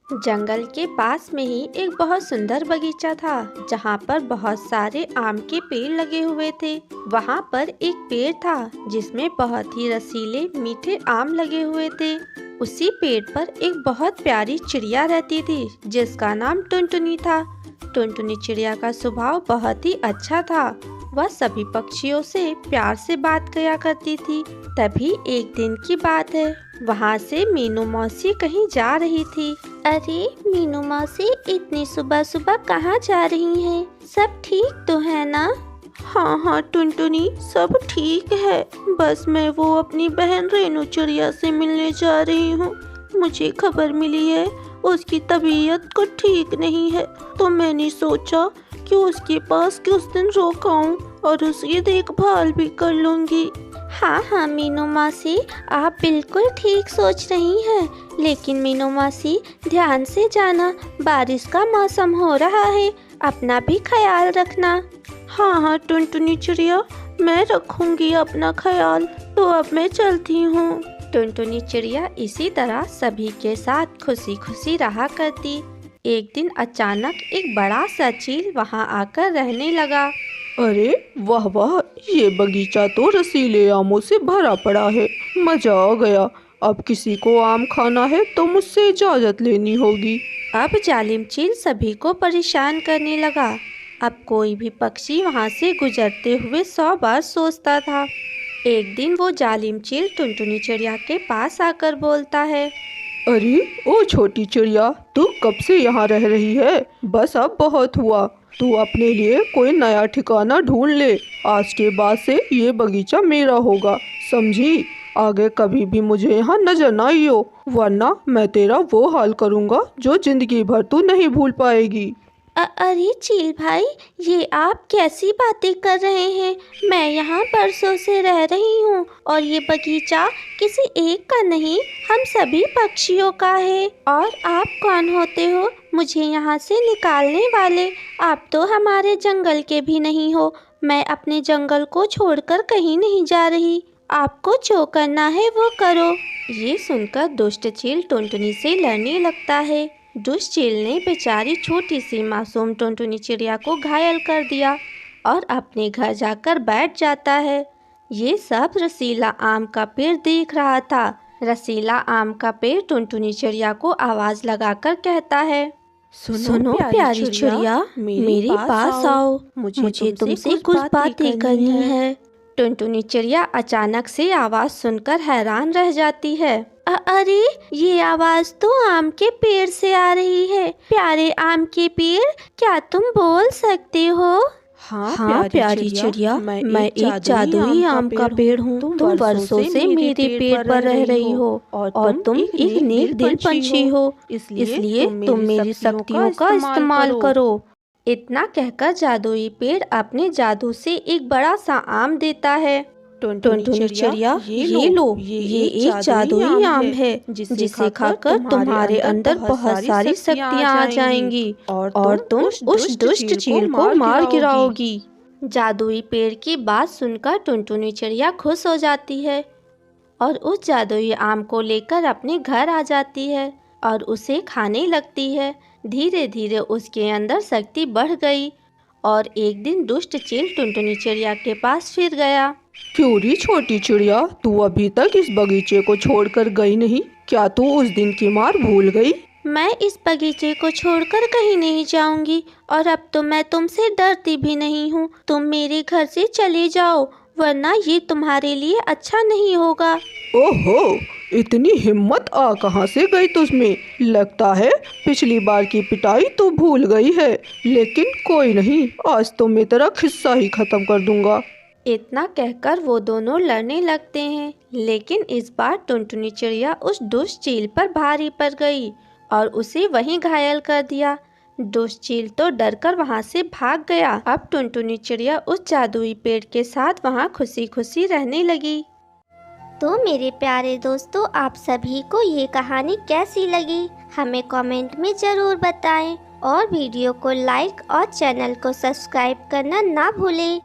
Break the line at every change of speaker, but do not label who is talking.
जंगल के पास में ही एक बहुत सुंदर बगीचा था जहाँ पर बहुत सारे आम के पेड़ लगे हुए थे। वहाँ पर एक पेड़ था जिसमें बहुत ही रसीले मीठे आम लगे हुए थे। उसी पेड़ पर एक बहुत प्यारी चिड़िया रहती थी जिसका नाम टुनटुनी था। टुनटुनी चिड़िया का स्वभाव बहुत ही अच्छा था। वह सभी पक्षियों से प्यार से बात किया करती थी। तभी एक दिन की बात है, वहाँ से मीनू मौसी कहीं जा रही थी। अरे मीनू मौसी, इतनी सुबह सुबह कहाँ जा रही हैं? सब ठीक तो है ना? हाँ हाँ टुनटुनी, सब ठीक है। बस मैं वो अपनी बहन रेनू चिड़िया से मिलने जा रही हूँ। मुझे खबर मिली है उसकी तबीयत को ठीक नहीं है, तो मैंने सोचा कि उसके पास कुछ दिन रोकाऊं और उसकी देखभाल भी कर लूंगी। हाँ हाँ मीनू मौसी, आप बिल्कुल ठीक सोच रही हैं। लेकिन मीनू मौसी, ध्यान से जाना, बारिश का मौसम हो रहा है, अपना भी ख्याल रखना। हाँ हाँ टुनटुनी चिड़िया, मैं रखूंगी अपना ख्याल। तो अब मैं चलती हूँ। टुनटुनी चिड़िया इसी तरह सभी के साथ खुशी खुशी रहा करती। एक दिन अचानक एक बड़ा सा चील वहाँ आकर रहने लगा।
अरे वाह वाह, ये बगीचा तो रसीले आमों से भरा पड़ा है। मजा आ गया। अब किसी को आम खाना है तो मुझसे इजाज़त लेनी होगी।
अब जालिम चील सभी को परेशान करने लगा। अब कोई भी पक्षी वहाँ से गुजरते हुए 100 बार सोचता था। एक दिन वो जालिम चील टुनटुनी चिड़िया के पास आकर बोलता है।
अरे ओ छोटी चिड़िया, तू कब से यहाँ रह रही है? बस अब बहुत हुआ। तू अपने लिए कोई नया ठिकाना ढूंढ ले। आज के बाद से ये बगीचा मेरा होगा, समझी? आगे कभी भी मुझे यहाँ नजर ना आइयो, वरना मैं तेरा वो हाल करूँगा जो जिंदगी भर तू नहीं भूल पाएगी।
अरे चील भाई, ये आप कैसी बातें कर रहे हैं? मैं यहाँ बरसों से रह रही हूँ और ये बगीचा किसी एक का नहीं, हम सभी पक्षियों का है। और आप कौन होते हो मुझे यहाँ से निकालने वाले? आप तो हमारे जंगल के भी नहीं हो। मैं अपने जंगल को छोड़कर कहीं नहीं जा रही। आपको जो करना है वो करो। ये सुनकर दुष्ट चील टुनटुनी से लड़ने लगता है। दुष्ट चील ने बेचारी छोटी सी मासूम टुनटुनी चिड़िया को घायल कर दिया और अपने घर जाकर बैठ जाता है। ये सब रसीला आम का पेड़ देख रहा था। रसीला आम का पेड़ टुनटुनी चिड़िया को आवाज लगाकर कहता है, सुनो प्यारी चिड़िया, मेरे पास आओ, मुझे तुमसे कुछ बातें करनी है। टुनटुनी चिड़िया अचानक से आवाज सुनकर हैरान रह जाती है। अरे ये आवाज तो आम के पेड़ से आ रही है। प्यारे आम के पेड़, क्या तुम बोल सकते हो? हाँ प्यारी चिड़िया, मैं एक जादुई आम का पेड़ हूँ। तुम वर्षों से मेरे पेड़ पर रह रही हो और तुम एक नेक दिल पंछी हो, इसलिए तुम मेरी शक्तियों का इस्तेमाल करो। इतना कहकर जादुई पेड़ अपने जादू से एक बड़ा सा आम देता है। टुनटुनी चिड़िया, ये लो, ये एक जादुई आम है जिसे खाकर तुम्हारे अंदर बहुत सारी शक्तियाँ आ जाएंगी और तुम उस दुष्ट चील को मार गिराओगी। जादुई पेड़ की बात सुनकर टुनटुनी चिड़िया खुश हो जाती है और उस जादुई आम को लेकर अपने घर आ जाती है और उसे खाने लगती है। धीरे धीरे उसके अंदर शक्ति बढ़ गई और एक दिन दुष्ट चील टुनटुनी चिड़िया के पास फिर गया।
क्यों री छोटी चिड़िया, तू अभी तक इस बगीचे को छोड़कर गई नहीं? क्या तू उस दिन की मार भूल गई?
मैं इस बगीचे को छोड़कर कहीं नहीं जाऊंगी और अब तो मैं तुमसे डरती भी नहीं हूँ। तुम मेरे घर से चले जाओ, वरना ये तुम्हारे लिए अच्छा नहीं होगा।
ओहो, इतनी हिम्मत आ कहाँ से गई तुझमें? लगता है पिछली बार की पिटाई तो भूल गई है। लेकिन कोई नहीं, आज तो मैं तेरा खिस्सा ही खत्म कर दूंगा।
इतना कहकर वो दोनों लड़ने लगते हैं, लेकिन इस बार टुनटुनी चिड़िया उस दुष्ट चील पर भारी पड़ गई और उसे वहीं घायल कर दिया। दुष्ट चील तो डरकर वहां से भाग गया। अब टुनटुनी चिड़िया उस जादुई पेड़ के साथ वहां खुशी खुशी रहने लगी।
तो मेरे प्यारे दोस्तों, आप सभी को ये कहानी कैसी लगी हमें कमेंट में ज़रूर बताएं और वीडियो को लाइक और चैनल को सब्सक्राइब करना ना भूलें।